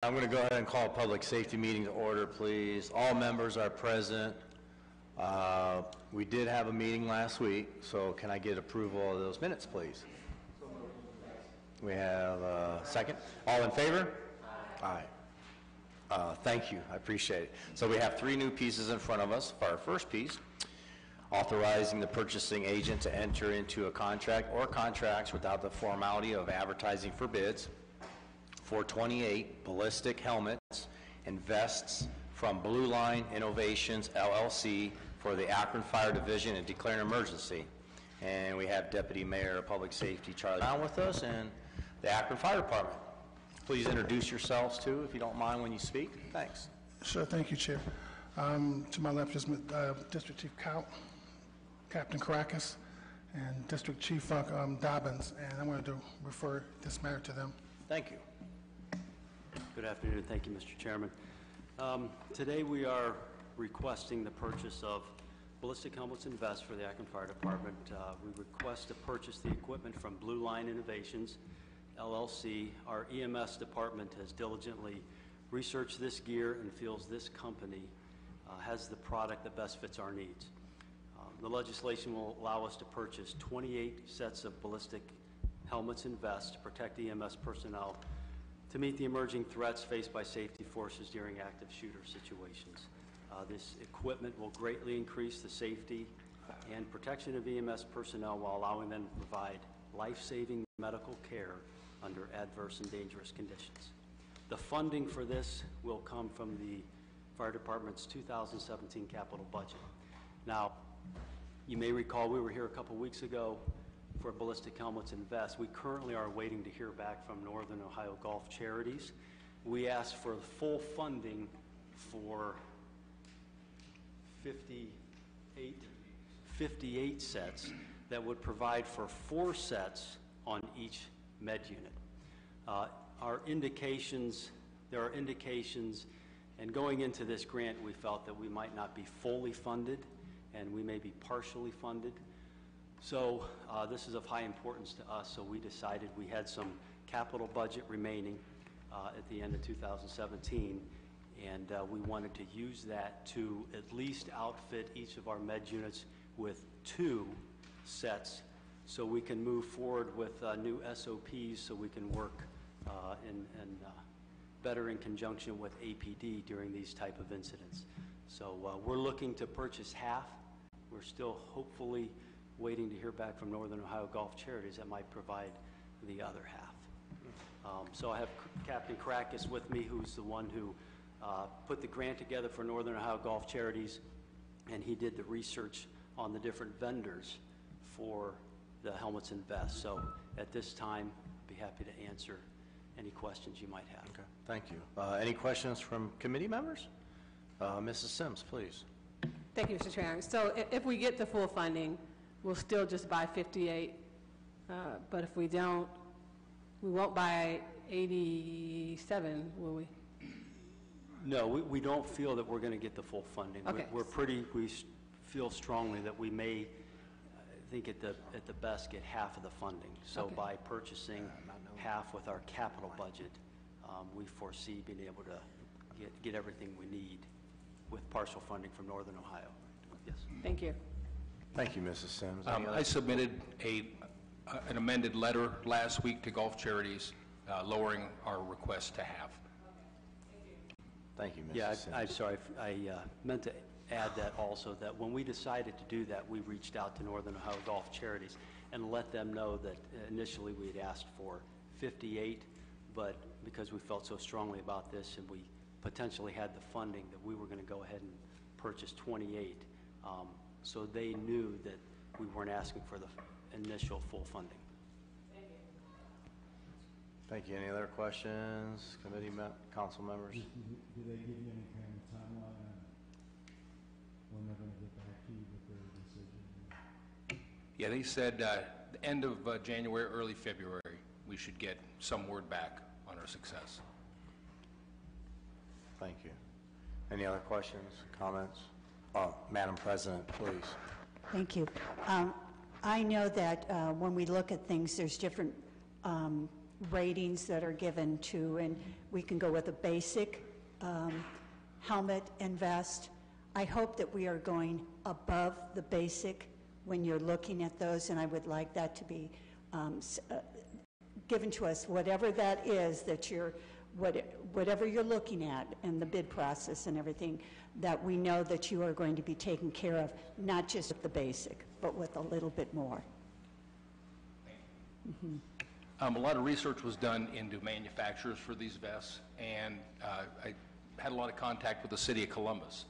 I'm going to go ahead and call a public safety meeting to order, please. All members are present. We did have a meeting last week, so can I get approval of those minutes, please? We have a second. All in favor? Aye. Thank you. I appreciate it. So we have 3 new pieces in front of us. For our first piece, authorizing the purchasing agent to enter into a contract or contracts without the formality of advertising for bids for 28 ballistic helmets and vests from Blue Line Innovations, LLC, for the Akron Fire Division and declare an emergency. And we have Deputy Mayor of Public Safety Charlie Brown with us and the Akron Fire Department. Please introduce yourselves too, if you don't mind, when you speak. Thanks. Sure, thank you, Chair. To my left is District Chief Captain Caracas, and District Chief Dobbins, and I'm going to refer this matter to them. Thank you. Good afternoon. Thank you, Mr. Chairman. Today we are requesting the purchase of ballistic helmets and vests for the Akron Fire Department. We request to purchase the equipment from Blue Line Innovations, LLC. Our EMS department has diligently researched this gear and feels this company has the product that best fits our needs. The legislation will allow us to purchase 28 sets of ballistic helmets and vests to protect EMS personnel to meet the emerging threats faced by safety forces during active shooter situations. This equipment will greatly increase the safety and protection of EMS personnel while allowing them to provide life-saving medical care under adverse and dangerous conditions. The funding for this will come from the Fire Department's 2017 capital budget. Now, you may recall we were here a couple weeks ago for ballistic helmets and vests. We currently are waiting to hear back from Northern Ohio Golf Charities. We asked for full funding for 58 sets that would provide for 4 sets on each med unit. There are indications, and going into this grant, we felt that we might not be fully funded and we may be partially funded. So this is of high importance to us, so we decided we had some capital budget remaining at the end of 2017, and we wanted to use that to at least outfit each of our med units with 2 sets so we can move forward with new SOPs so we can work better in conjunction with APD during these type of incidents. So we're looking to purchase half. We're still hopefully waiting to hear back from Northern Ohio Golf Charities that might provide the other half. So I have Captain Caracas with me, who's the one who put the grant together for Northern Ohio Golf Charities, and he did the research on the different vendors for the helmets and vests. So at this time, I'd be happy to answer any questions you might have. Okay, thank you. Any questions from committee members? Mrs. Sims, please. Thank you, Mr. Chairman. So if we get the full funding, we'll still just buy 58, but if we don't, we won't buy 87, will we? No, we don't feel that we're going to get the full funding. Okay. We feel strongly that we may, I think at the best, get half of the funding. So okay. By purchasing half with our capital budget, we foresee being able to get everything we need with partial funding from Northern Ohio. Yes. Thank you. Thank you, Mrs. Sims. I submitted an amended letter last week to Golf Charities lowering our request to half. Thank you, Mrs. Yeah, Sims. I'm sorry. I meant to add that also, that when we decided to do that, we reached out to Northern Ohio Golf Charities and let them know that initially we had asked for 58, but because we felt so strongly about this and we potentially had the funding, that we were going to go ahead and purchase 28. So they knew that we weren't asking for the initial full funding. Thank you. Thank you. Any other questions, committee, council members? Do they give you any kind of timeline on when they're going to get back to you with their decision? Yeah, they said the end of January, early February, we should get some word back on our success. Thank you. Any other questions, comments? Madam President, please. Thank you. I know that when we look at things, there's different ratings that are given to, and we can go with a basic helmet and vest. I hope that we are going above the basic when you're looking at those, and I would like that to be given to us, whatever that is that whatever you're looking at in the bid process and everything, that we know that you are going to be taken care of, not just with the basic, but with a little bit more. A lot of research was done into manufacturers for these vests, and I had a lot of contact with the city of Columbus,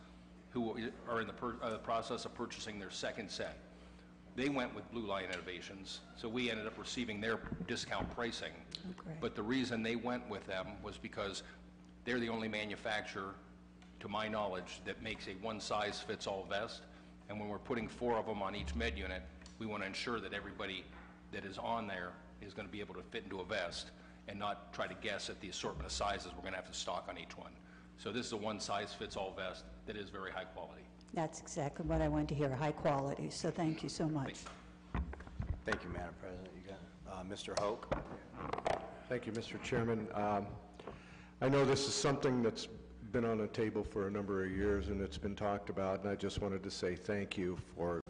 who are in the process of purchasing their second set. They went with Blue Line Innovations, so we ended up receiving their discount pricing. Great. But the reason they went with them was because they're the only manufacturer, to my knowledge, that makes a one-size-fits-all vest. And when we're putting 4 of them on each med unit, we want to ensure that everybody that is on there is going to be able to fit into a vest and not try to guess at the assortment of sizes we're going to have to stock on each one. So this is a one-size-fits-all vest that is very high quality. That's exactly what I wanted to hear, high quality, so thank you so much. Thank you, Madam President. You got Mr. Hoke. Thank you, Mr. Chairman. I know this is something that's been on the table for a number of years, and it's been talked about, and I just wanted to say thank you for,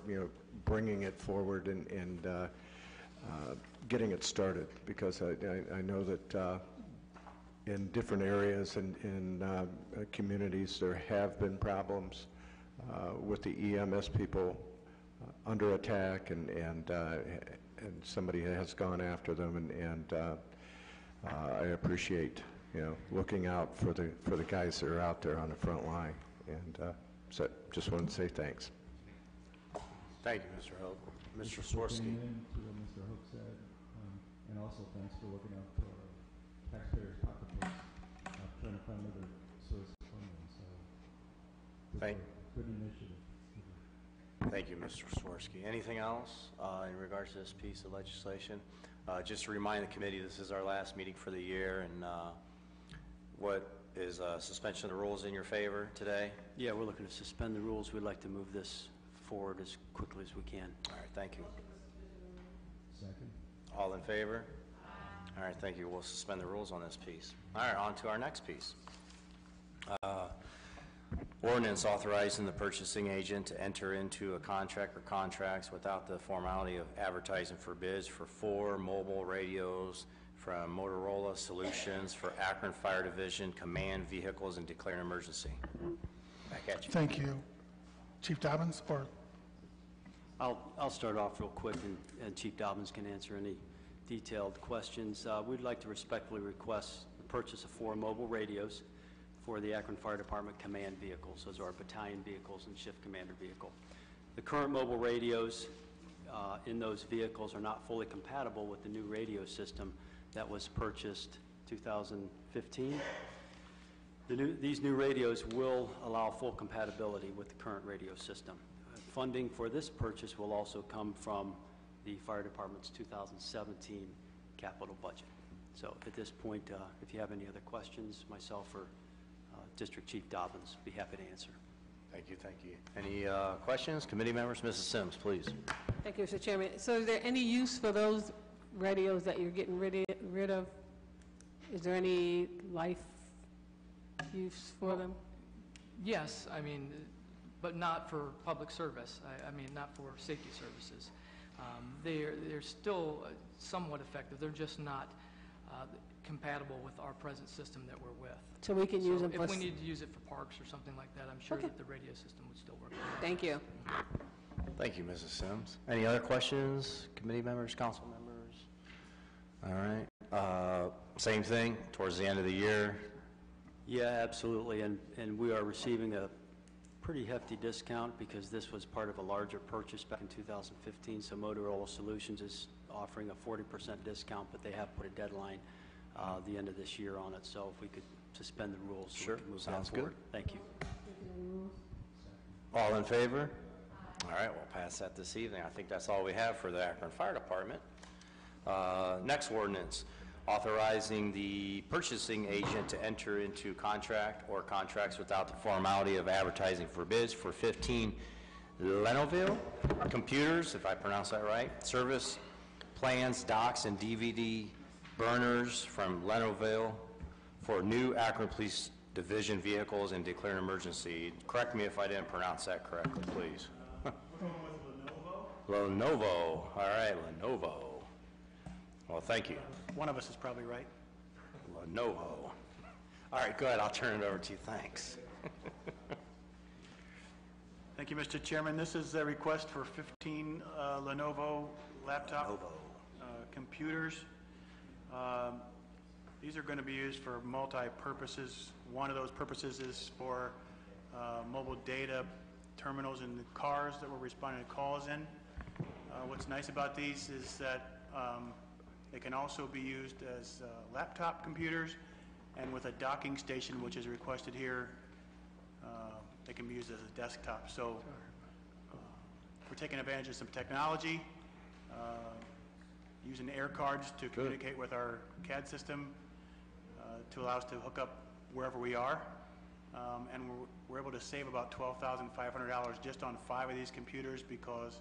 bringing it forward and getting it started, because I know that in different areas and in communities there have been problems with the EMS people under attack, and somebody has gone after them, and I appreciate looking out for the guys that are out there on the front line, and so just wanted to say thanks. Thank you, Mr. Hoke. Mr. Swirsky. Looking into what Mr. Hook said, and also thanks for looking out for taxpayers' pocketbooks, trying to find other sources of funding. So, Thank good initiative. Thank you, Mr. Swirsky. Anything else in regards to this piece of legislation? Just to remind the committee, this is our last meeting for the year, and what is suspension of the rules in your favor today? Yeah, we're looking to suspend the rules. We'd like to move this forward as quickly as we can. All right, thank you. Second. All in favor? All right, thank you. We'll suspend the rules on this piece. All right, on to our next piece. Ordinance authorizing the purchasing agent to enter into a contract or contracts without the formality of advertising for bids for 4 mobile radios from Motorola Solutions for Akron Fire Division command vehicles and declare an emergency. Back at you. Thank you. Chief Dobbins, or I'll start off real quick, and Chief Dobbins can answer any detailed questions. We'd like to respectfully request the purchase of 4 mobile radios for the Akron Fire Department command vehicles. Those are our battalion vehicles and shift commander vehicle. The current mobile radios in those vehicles are not fully compatible with the new radio system that was purchased 2015. These new radios will allow full compatibility with the current radio system. Funding for this purchase will also come from the Fire Department's 2017 capital budget. So at this point, if you have any other questions, myself or District Chief Dobbins be happy to answer. Thank you, thank you. Any questions? Committee members? Mrs. Sims, please. Thank you, Mr. Chairman. So is there any use for those radios that you're getting rid of? Is there any life use for them? Yes, I mean, but not for public service. I mean, not for safety services. They're still somewhat effective. They're just not compatible with our present system that we're with. So we can use them for... If we need to use it for parks or something like that, I'm sure that the radio system would still work. Thank you. Thank you, Mrs. Sims. Any other questions, committee members, council members? All right. Same thing, towards the end of the year. Yeah, absolutely, and we are receiving a pretty hefty discount because this was part of a larger purchase back in 2015, so Motorola Solutions is offering a 40% discount, but they have put a deadline the end of this year on it, so if we could suspend the rules so we can move that forward. Thank you. All in favor? All right, we'll pass that this evening. I think that's all we have for the Akron Fire Department. Next ordinance, authorizing the purchasing agent to enter into contract or contracts without the formality of advertising for bids for 15 Lenovo computers, if I pronounce that right, service plans, docks, and DVD burners from Lenoville for new Akron Police Division vehicles and declare an emergency. Correct me if I didn't pronounce that correctly, please. Lenovo. All right, Lenovo. Well, thank you. One of us is probably right. Lenovo. All right, go ahead. I'll turn it over to you. Thanks. Thank you, Mr. Chairman. This is a request for 15 Lenovo laptop computers. These are going to be used for multi-purposes. One of those purposes is for mobile data terminals in the cars that we're responding to calls in. What's nice about these is that they can also be used as laptop computers, and with a docking station, which is requested here, they can be used as a desktop. So we're taking advantage of some technology, using air cards to communicate with our CAD system to allow us to hook up wherever we are. And we're able to save about $12,500 just on 5 of these computers, because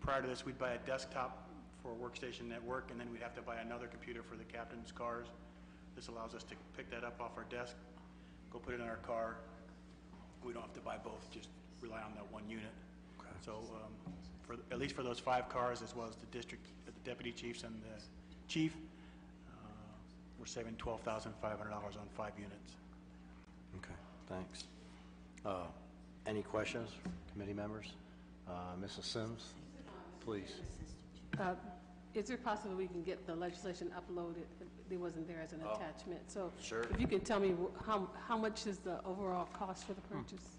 prior to this, we'd buy a desktop for a workstation at work, and then we'd have to buy another computer for the captain's cars. This allows us to pick that up off our desk, go put it in our car. We don't have to buy both, just rely on that one unit. Okay. So at least for those 5 cars, as well as the district, the deputy chiefs and the chief, we're saving $12,500 on 5 units. Okay, thanks. Any questions, committee members? Mrs. Sims, please. Is it possible we can get the legislation uploaded? It wasn't there as an attachment. So sure. If you can tell me how much is the overall cost for the purchase?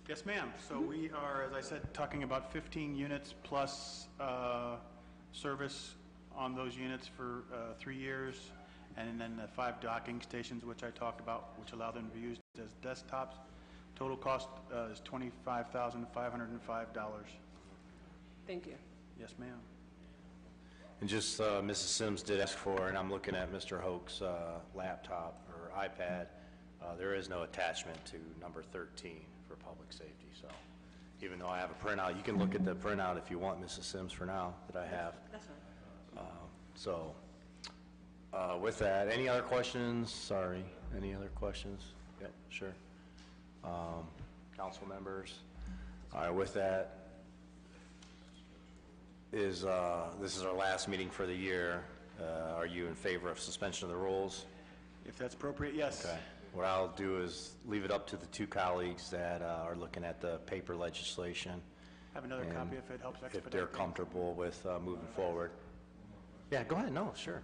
Yes, ma'am. So we are, as I said, talking about 15 units plus service on those units for 3 years, and then the 5 docking stations, which I talked about, which allow them to be used as desktops. Total cost is $25,505. Thank you. Yes, ma'am. And just Mrs. Sims did ask for, and I'm looking at Mr. Hoke's laptop or iPad, there is no attachment to number 13 for public safety. So even though I have a printout, you can look at the printout if you want, Mrs. Sims, for now that I have. That's fine. So with that, any other questions? Sorry, any other questions? Yep, sure. Council members? All right, with that, this is our last meeting for the year. Are you in favor of suspension of the rules? If that's appropriate, yes. Okay. What I'll do is leave it up to the 2 colleagues that are looking at the paper legislation. Have another copy if it helps expedite if they're things. comfortable with moving forward. Yeah, go ahead. No, sure.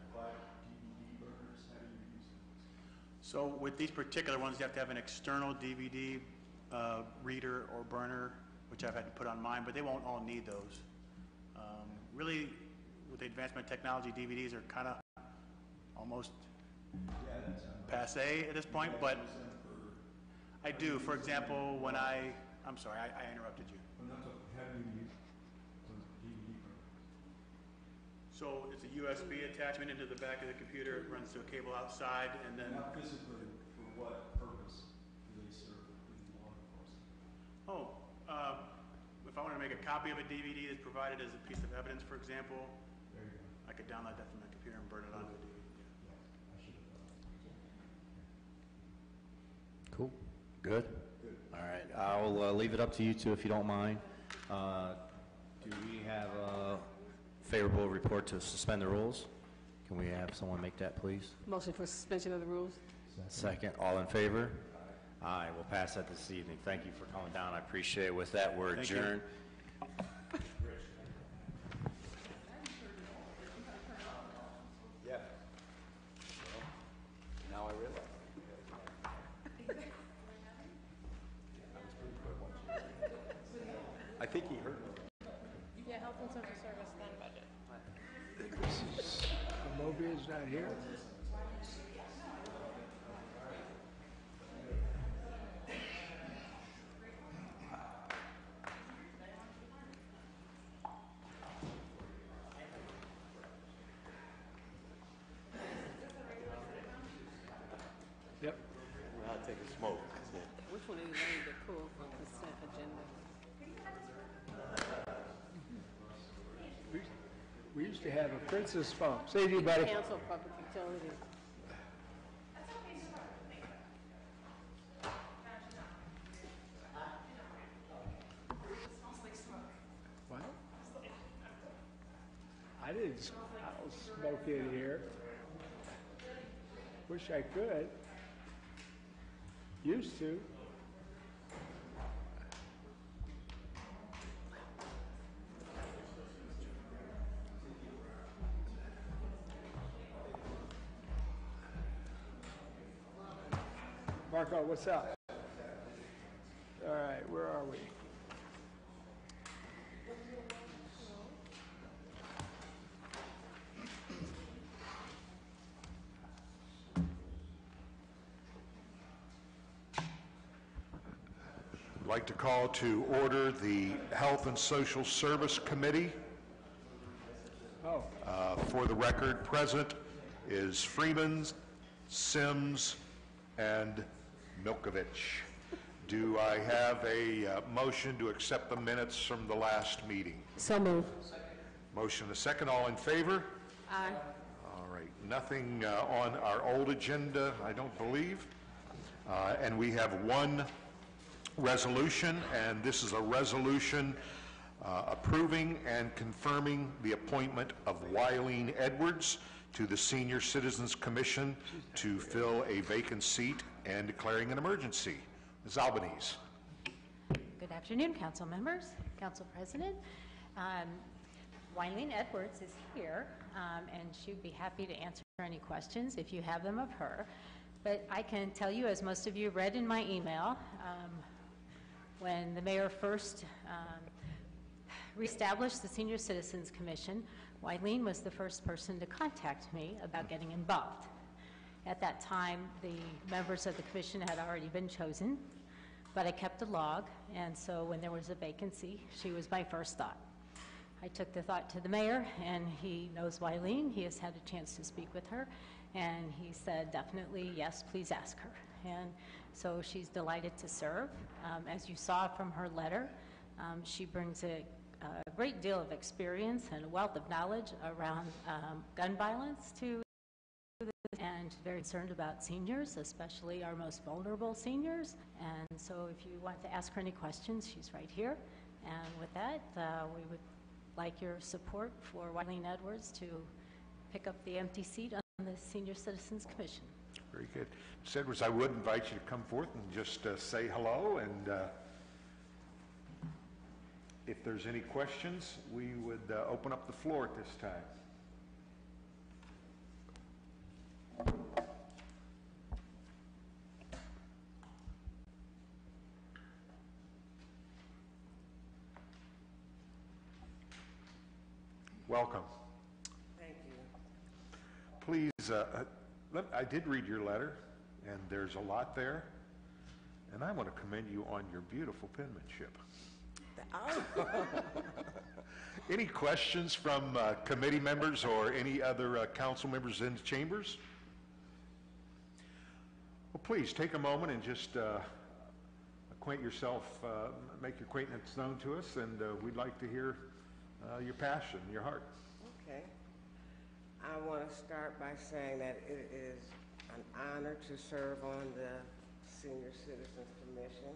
So with these particular ones, you have to have an external DVD reader or burner, which I've had to put on mine, but they won't all need those. Really, with the advancement of technology, DVDs are kind of almost passe at this point, but I do. For example, when I'm sorry, I interrupted you. So it's a USB attachment into the back of the computer. It runs to a cable outside, and then... Not physically, for what purpose do they serve law enforcement? If I want to make a copy of a DVD that's provided as a piece of evidence, for example, There you go. I could download that from my computer and burn it onto a DVD. I should have thought. Cool. Good? All right. I'll leave it up to you two if you don't mind. Do we have a favorable report to suspend the rules? Can we have someone make that, please? Motion for suspension of the rules? Second. All in favor? Aye. We'll pass that this evening. Thank you for coming down. I appreciate it. With that, we're Thank you. adjourned. Yeah. Now I realize. I think he heard me. Yeah, health and social service, then budget. Mobia's not here? Yep. I'll take a smoke. Which one are you ready to pull from consent agenda? We used to have a Princess Pump. Say to you, buddy. Cancel public utilities. What? I don't smoke in here. Wish I could. Used to. Marco, what's up? All right, where are we? I'd like to call to order the Health and Social Service Committee. Oh, For the record, present is Freeman, Sims, and Milkovich. Do I have a motion to accept the minutes from the last meeting? So move. Motion and a second. All in favor? Aye. All right. Nothing on our old agenda, I don't believe. And we have one resolution, and this is a resolution approving and confirming the appointment of Wileen Edwards to the Senior Citizens Commission to fill a vacant seat and declaring an emergency. Ms. Albanese. Good afternoon, council members, council president. Wileen Edwards is here, and she'd be happy to answer any questions if you have them of her. But I can tell you, as most of you read in my email, when the mayor first reestablished the Senior Citizens Commission, Wileen was the first person to contact me about getting involved. At that time, the members of the commission had already been chosen, but I kept a log, and so when there was a vacancy, she was my first thought. I took the thought to the mayor, and he knows Wileen. He has had a chance to speak with her, and he said, definitely, yes, please ask her. And so she's delighted to serve. As you saw from her letter, she brings a great deal of experience and a wealth of knowledge around gun violence to and very concerned about seniors, especially our most vulnerable seniors. And so if you want to ask her any questions, she's right here. And with that, we would like your support for Wileen Edwards to pick up the empty seat on the Senior Citizens Commission. Very good. Ms. Edwards, I would invite you to come forth and just say hello, and if there's any questions, we would open up the floor at this time. Welcome. Thank you. Please, I did read your letter, and there's a lot there, and I want to commend you on your beautiful penmanship. Any questions from committee members or any other council members in the chambers? Well, please take a moment and just acquaint yourself, make your acquaintance known to us, and we'd like to hear your passion, your heart. Okay. I want to start by saying that it is an honor to serve on the Senior Citizens Commission,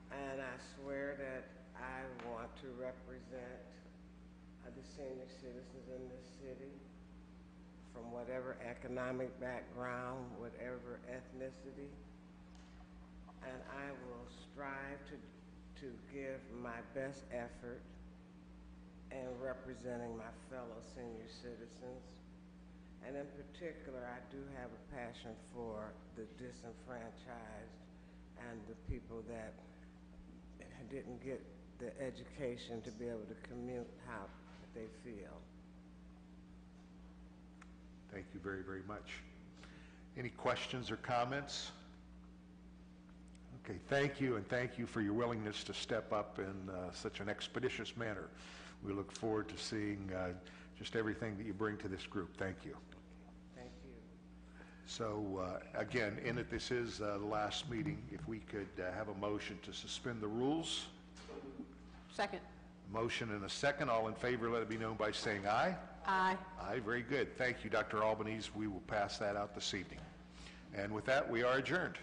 and I swear that I want to represent the senior citizens in this city from whatever economic background, whatever ethnicity, and I will strive to give my best effort in representing my fellow senior citizens. And in particular, I do have a passion for the disenfranchised and the people that didn't get the education to be able to commute how they feel. Thank you very, very much. Any questions or comments? Okay, thank you, and thank you for your willingness to step up in such an expeditious manner. We look forward to seeing just everything that you bring to this group. Thank you. Thank you. So, again, in it, this is the last meeting. If we could have a motion to suspend the rules. Second. Motion and a second. All in favor, let it be known by saying aye. Aye. Aye, very good. Thank you, Dr. Albanese. We will pass that out this evening. And with that, we are adjourned.